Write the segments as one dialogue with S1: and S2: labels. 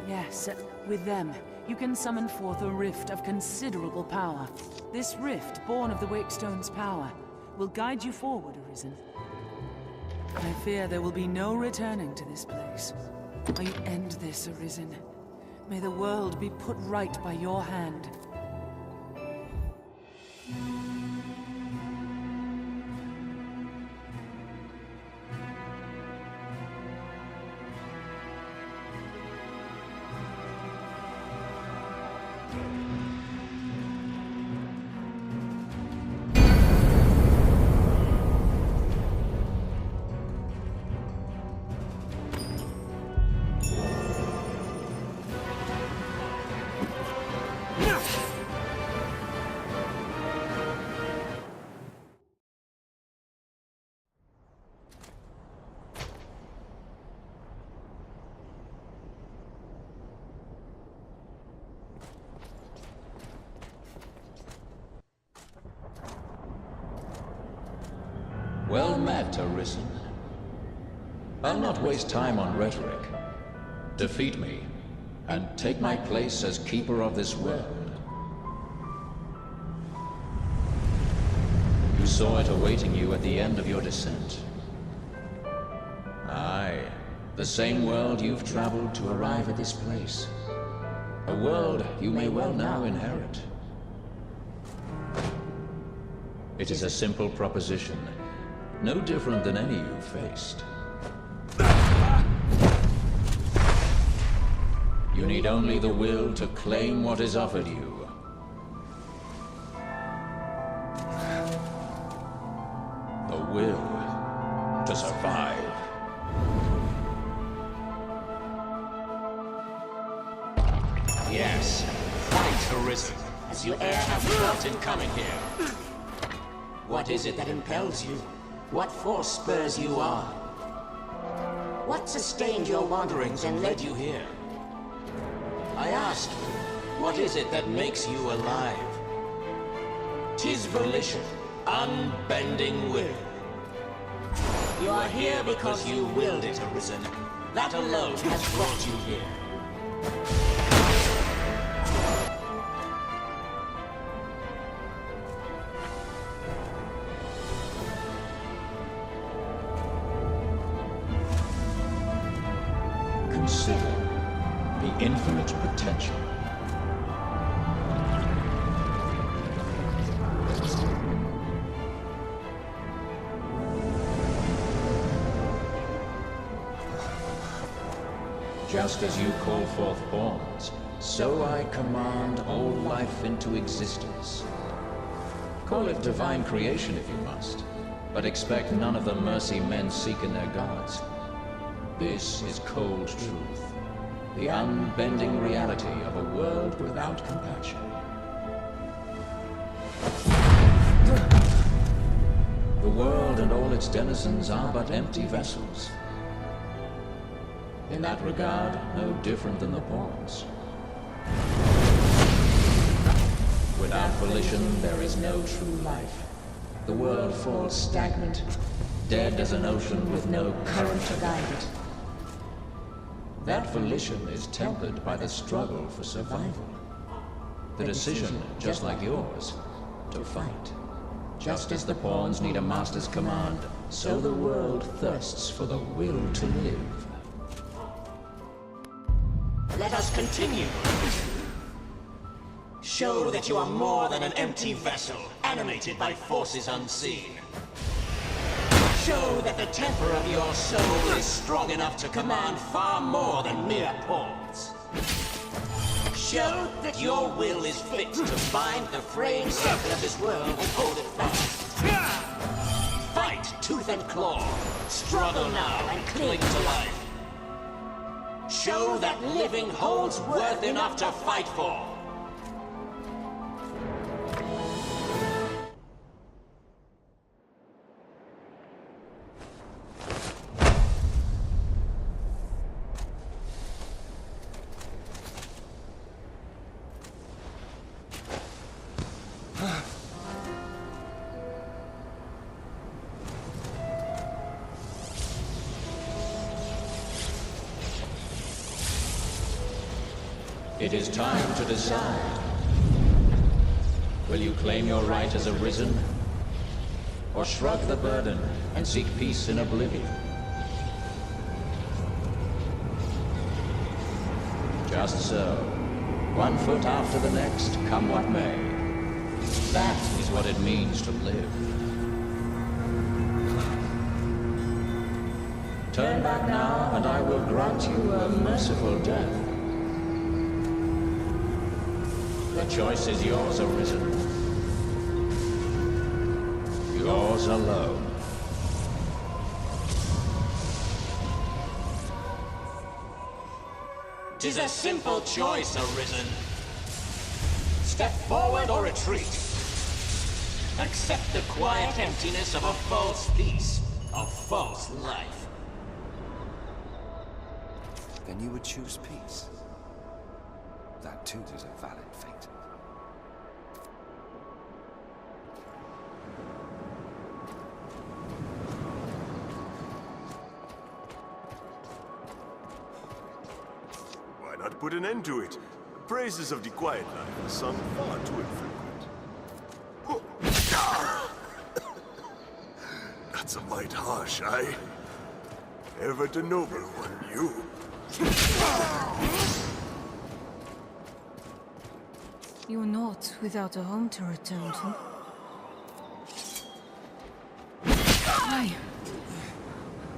S1: Yes, with them, you can summon forth a rift of considerable power. This rift, born of the Wakestone's power, will guide you forward, Arisen. I fear there will be no returning to this place. May you end this, Arisen. May the world be put right by your hand.
S2: Well met, Arisen. I'll not waste time on rhetoric. Defeat me, and take my place as keeper of this world. You saw it awaiting you at the end of your descent. Aye, the same world you've traveled to arrive at this place. A world you may well now inherit. It is a simple proposition. No different than any you've faced. You need only the will to claim what is offered you. The will to survive.
S3: Yes, fight, Arisen, as you e'er have felt in coming here. What is it that impels you? What force spurs you on? What sustained your wanderings and led you here? I ask you, what is it that makes you alive? 'Tis volition, unbending will. You are here because you willed it, Arisen. That alone has brought you here.
S2: Consider the infinite potential. Just as you call forth pawns, so I command all life into existence. Call it divine creation if you must, but expect none of the mercy men seek in their gods. This is cold truth, the unbending reality of a world without compassion. The world and all its denizens are but empty vessels. In that regard, no different than the pawns. Without volition, there is no true life. The world falls stagnant, dead as an ocean with no current to guide it. That volition is tempered by the struggle for survival. The decision, just like yours, to fight. Just as the pawns need a master's command, so the world thirsts for the will to live.
S3: Let us continue. Show that you are more than an empty vessel, animated by forces unseen. Show that the temper of your soul is strong enough to command far more than mere pawns. Show that your will is fit to bind the fraying circle of this world and hold it fast. Fight tooth and claw, struggle now and cling to life. Show that living holds worth enough to fight for.
S2: It is time to decide. Will you claim your right as Arisen? Or shrug the burden and seek peace in oblivion? Just so. One foot after the next, come what may. That is what it means to live. Turn back now, and I will grant you a merciful death. The choice is yours, Arisen. Yours alone.
S3: Tis a simple choice, Arisen. Step forward or retreat. Accept the quiet emptiness of a false peace, a false life.
S4: Then you would choose peace. That too is a valid fate.
S5: Why not put an end to it? The praises of the quiet life are sung far too infrequent. That's a mite harsh, aye? Ever the noble one, you.
S6: You're not without a home to return to. Why?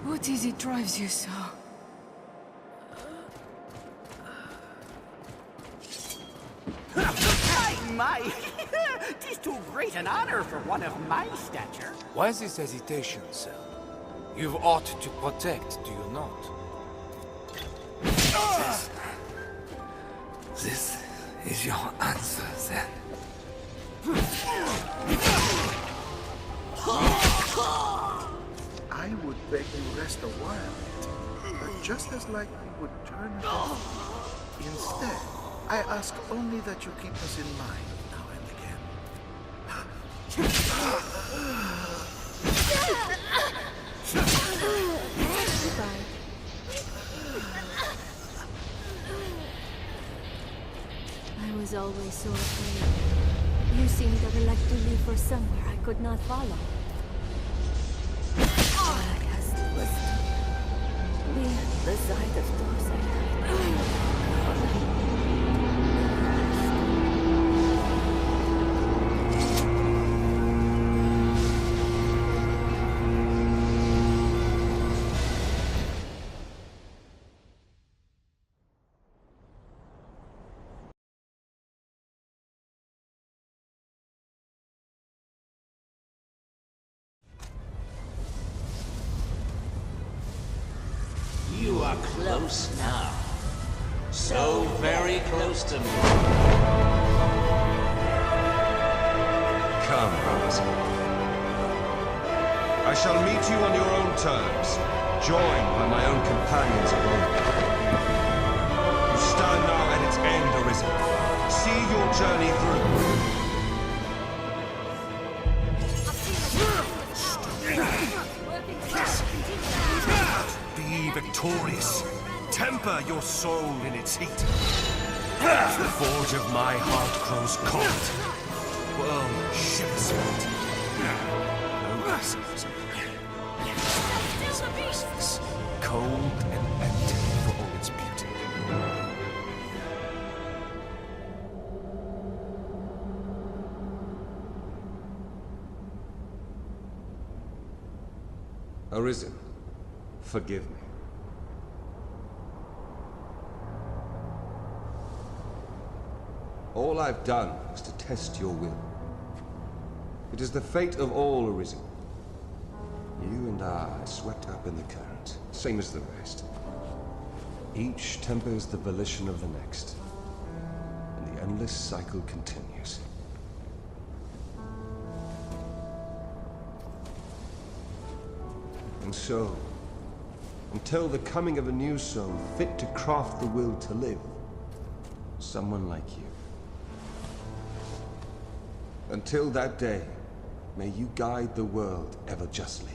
S6: What is it drives you so?
S7: My! 'Tis too great an honor for one of my stature.
S4: Why this hesitation, sir? You've aught to protect, do you not? This is your answer, then.
S8: I would beg you rest a while, but just as likely would turn it off. Instead, I ask only that you keep us in mind now and again.
S6: Goodbye. I was always so afraid. You seemed to like to leave for somewhere I could not follow. All I asked was to be at the side of those I loved.
S3: You are close now. So very close to me.
S9: Come, Arisen. I shall meet you on your own terms, joined by my own companions of old. You stand now at its end, Arisen. See your journey through. Be victorious. Temper your soul in its heat. The forge of my heart grows cold. World shivers with it. No pessimism. Cold and empty for all its beauty. Arisen, forgive me. All I've done was to test your will. It is the fate of all Arisen. You and I are swept up in the current, same as the rest. Each tempers the volition of the next, and the endless cycle continues. And so, until the coming of a new soul fit to craft the will to live, someone like you. Until that day, may you guide the world ever justly.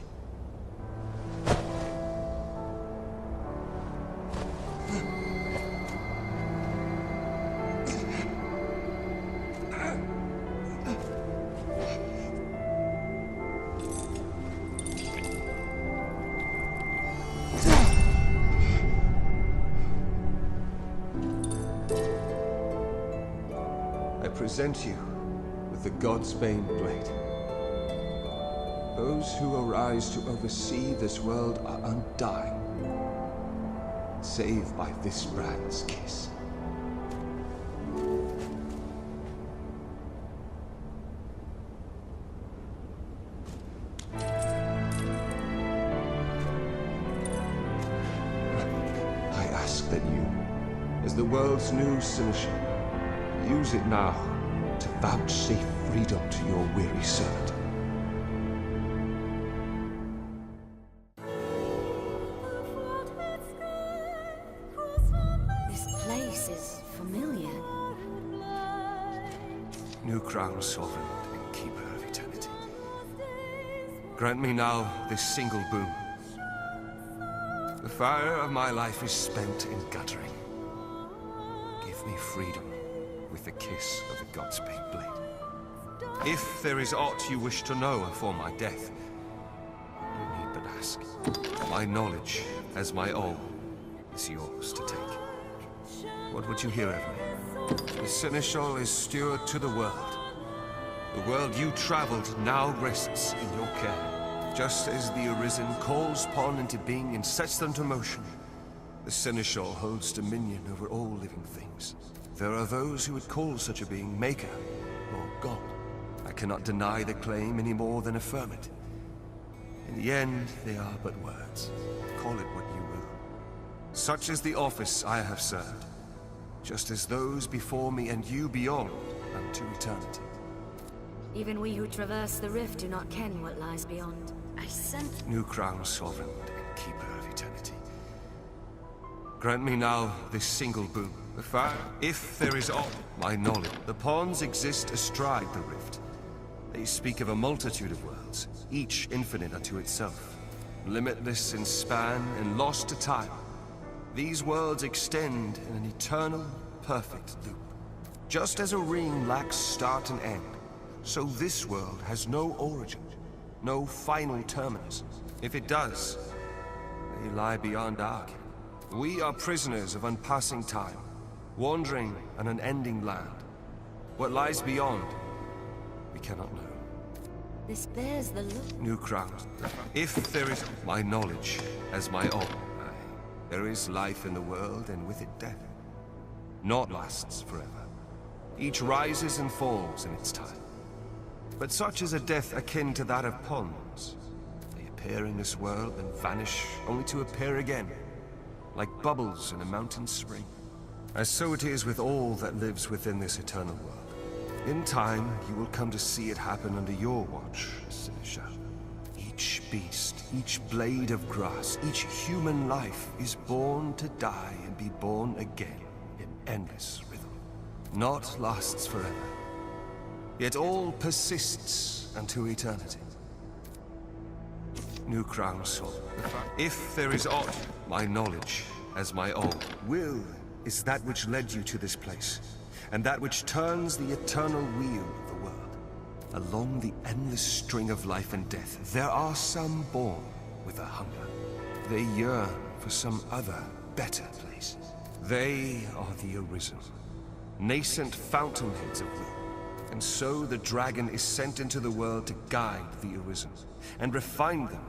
S9: present you with the Godsbane Blade. Those who arise to oversee this world are undying, save by this brand's kiss. I ask that you, as the world's new seneschal, use it now to vouchsafe freedom to your weary servant.
S6: This place is familiar.
S9: New crown, sovereign and keeper of eternity. Grant me now this single boon. The fire of my life is spent in guttering. Give me freedom with the kiss of the Godsbane Blade. If there is aught you wish to know afore my death, you need but ask. My knowledge, as my all, is yours to take. What would you hear of me? The Seneschal is steward to the world. The world you traveled now rests in your care. Just as the Arisen calls pawn into being and sets them to motion, the Seneschal holds dominion over all living things. There are those who would call such a being Maker or God. I cannot deny the claim any more than affirm it. In the end, they are but words. Call it what you will. Such is the office I have served, just as those before me and you beyond unto eternity.
S6: Even we who traverse the rift do not ken what lies beyond. I sense...
S9: New crown, sovereign and keeper of eternity. Grant me now this single boon. The fire, if there is aught, my knowledge. The pawns exist astride the rift. They speak of a multitude of worlds, each infinite unto itself, limitless in span and lost to time. These worlds extend in an eternal, perfect loop. Just as a ring lacks start and end, so this world has no origin, no final terminus. If it does, they lie beyond our ken. We are prisoners of unpassing time, wandering an unending land. What lies beyond, we cannot know.
S6: This bears the look.
S9: New crown. If there is my knowledge as my own, there is life in the world, and with it death. Naught lasts forever. Each rises and falls in its time. But such is a death akin to that of pawns. They appear in this world and vanish, only to appear again, like bubbles in a mountain spring. As so it is with all that lives within this eternal world. In time, you will come to see it happen under your watch, Seneschal. Each beast, each blade of grass, each human life is born to die and be born again in endless rhythm. Naught lasts forever, yet all persists unto eternity. New crown, soul. If there is aught, my knowledge as my own. Will is that which led you to this place, and that which turns the eternal wheel of the world. Along the endless string of life and death, there are some born with a hunger. They yearn for some other, better place. They are the Arisen, nascent fountainheads of will. And so the dragon is sent into the world to guide the Arisen, and refine them,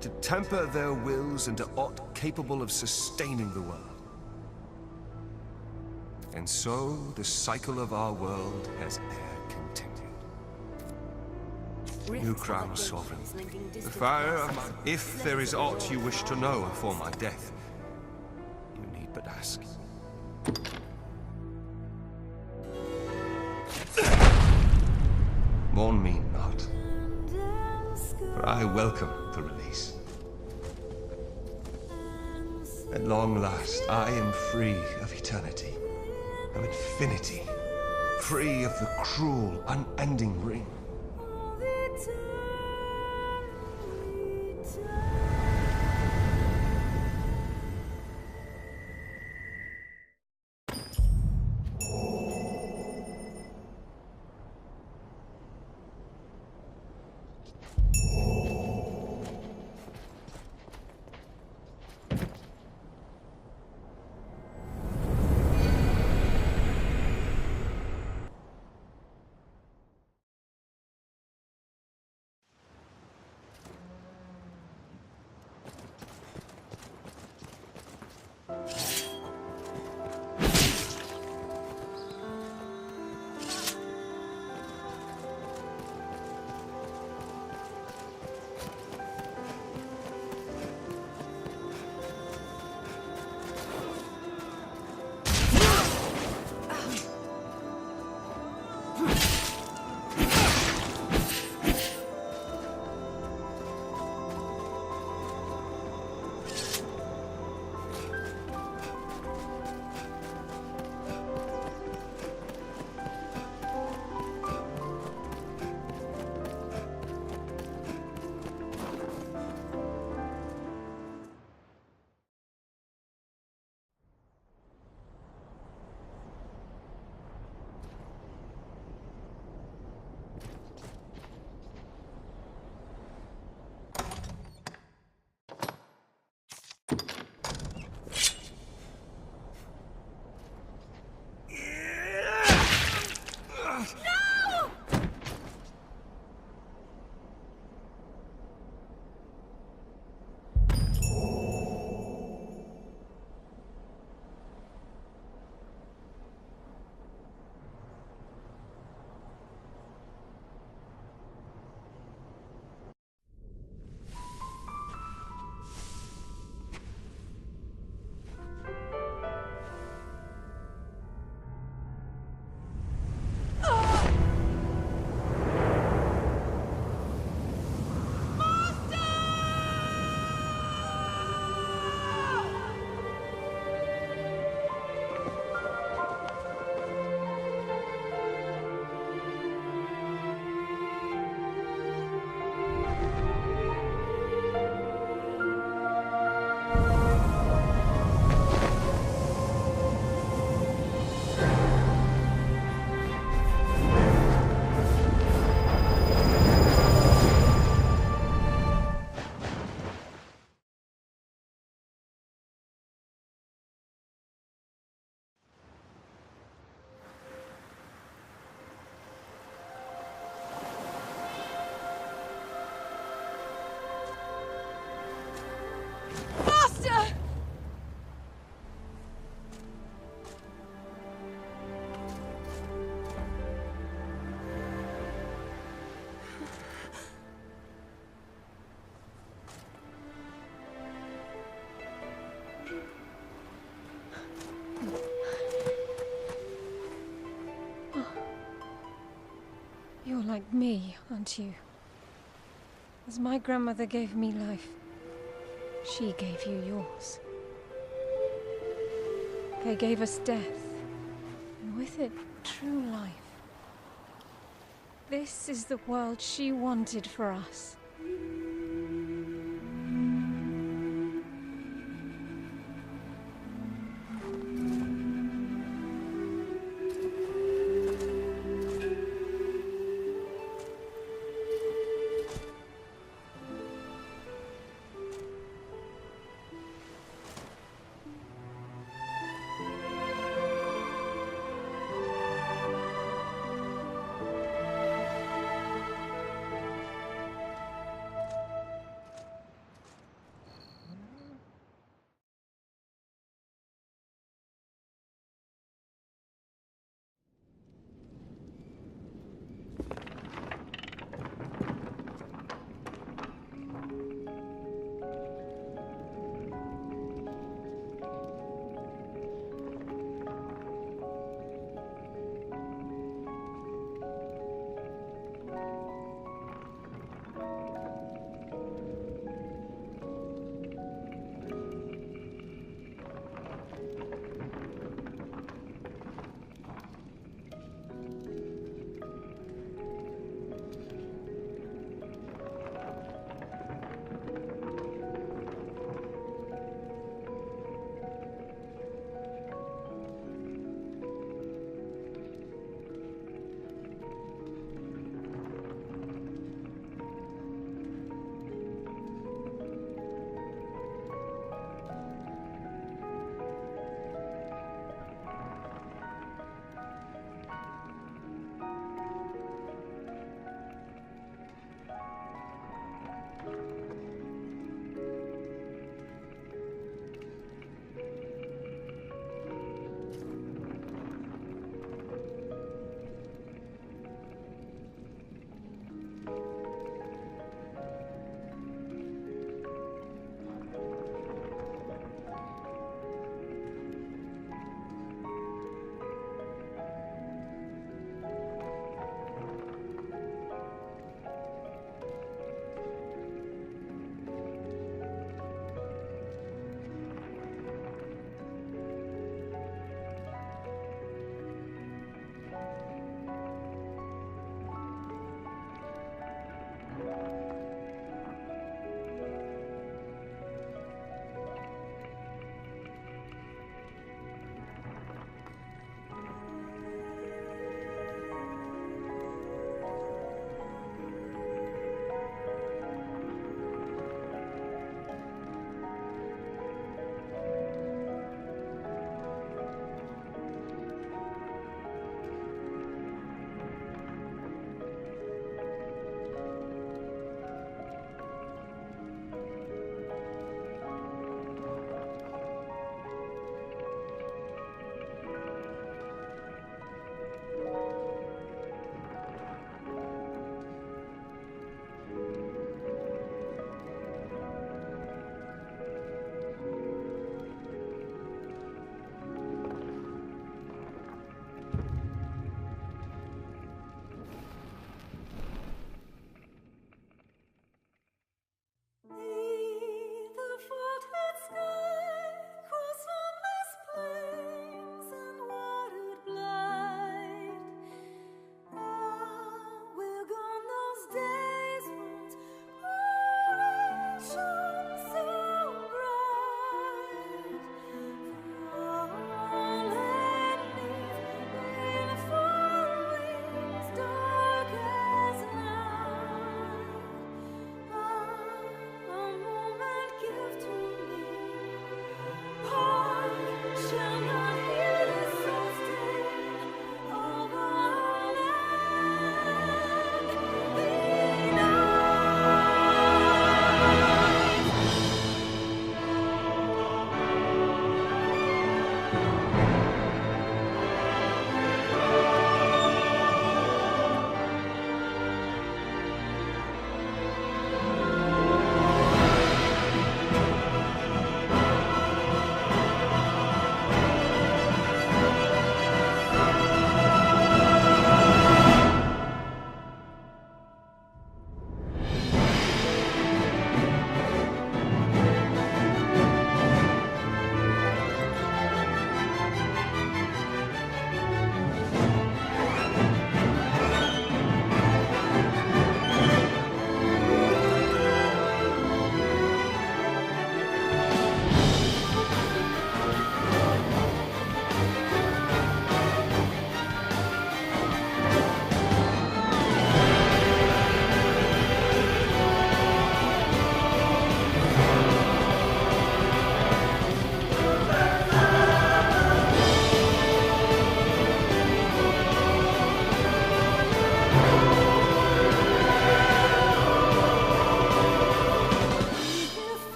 S9: to temper their wills into aught capable of sustaining the world. And so the cycle of our world has e'er continued. New crown, sovereign. The fire of my... If there is aught you wish to know afore my death, you need but ask. Mourn me not, for I welcome the release. At long last, I am free of eternity, of infinity, free of the cruel, unending ring.
S6: like me, aren't you? As my grandmother gave me life, she gave you yours. They gave us death, and with it, true life. This is the world she wanted for us.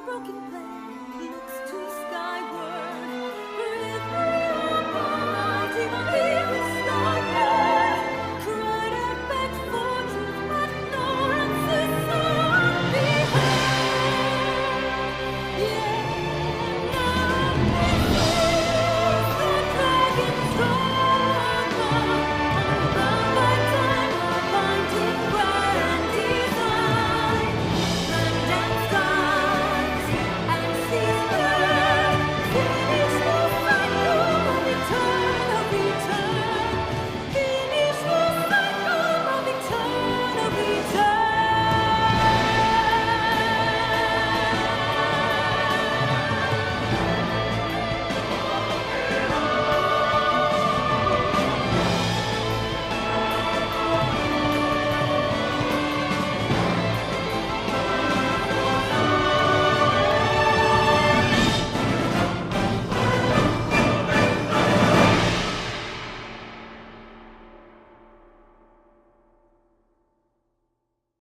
S6: broken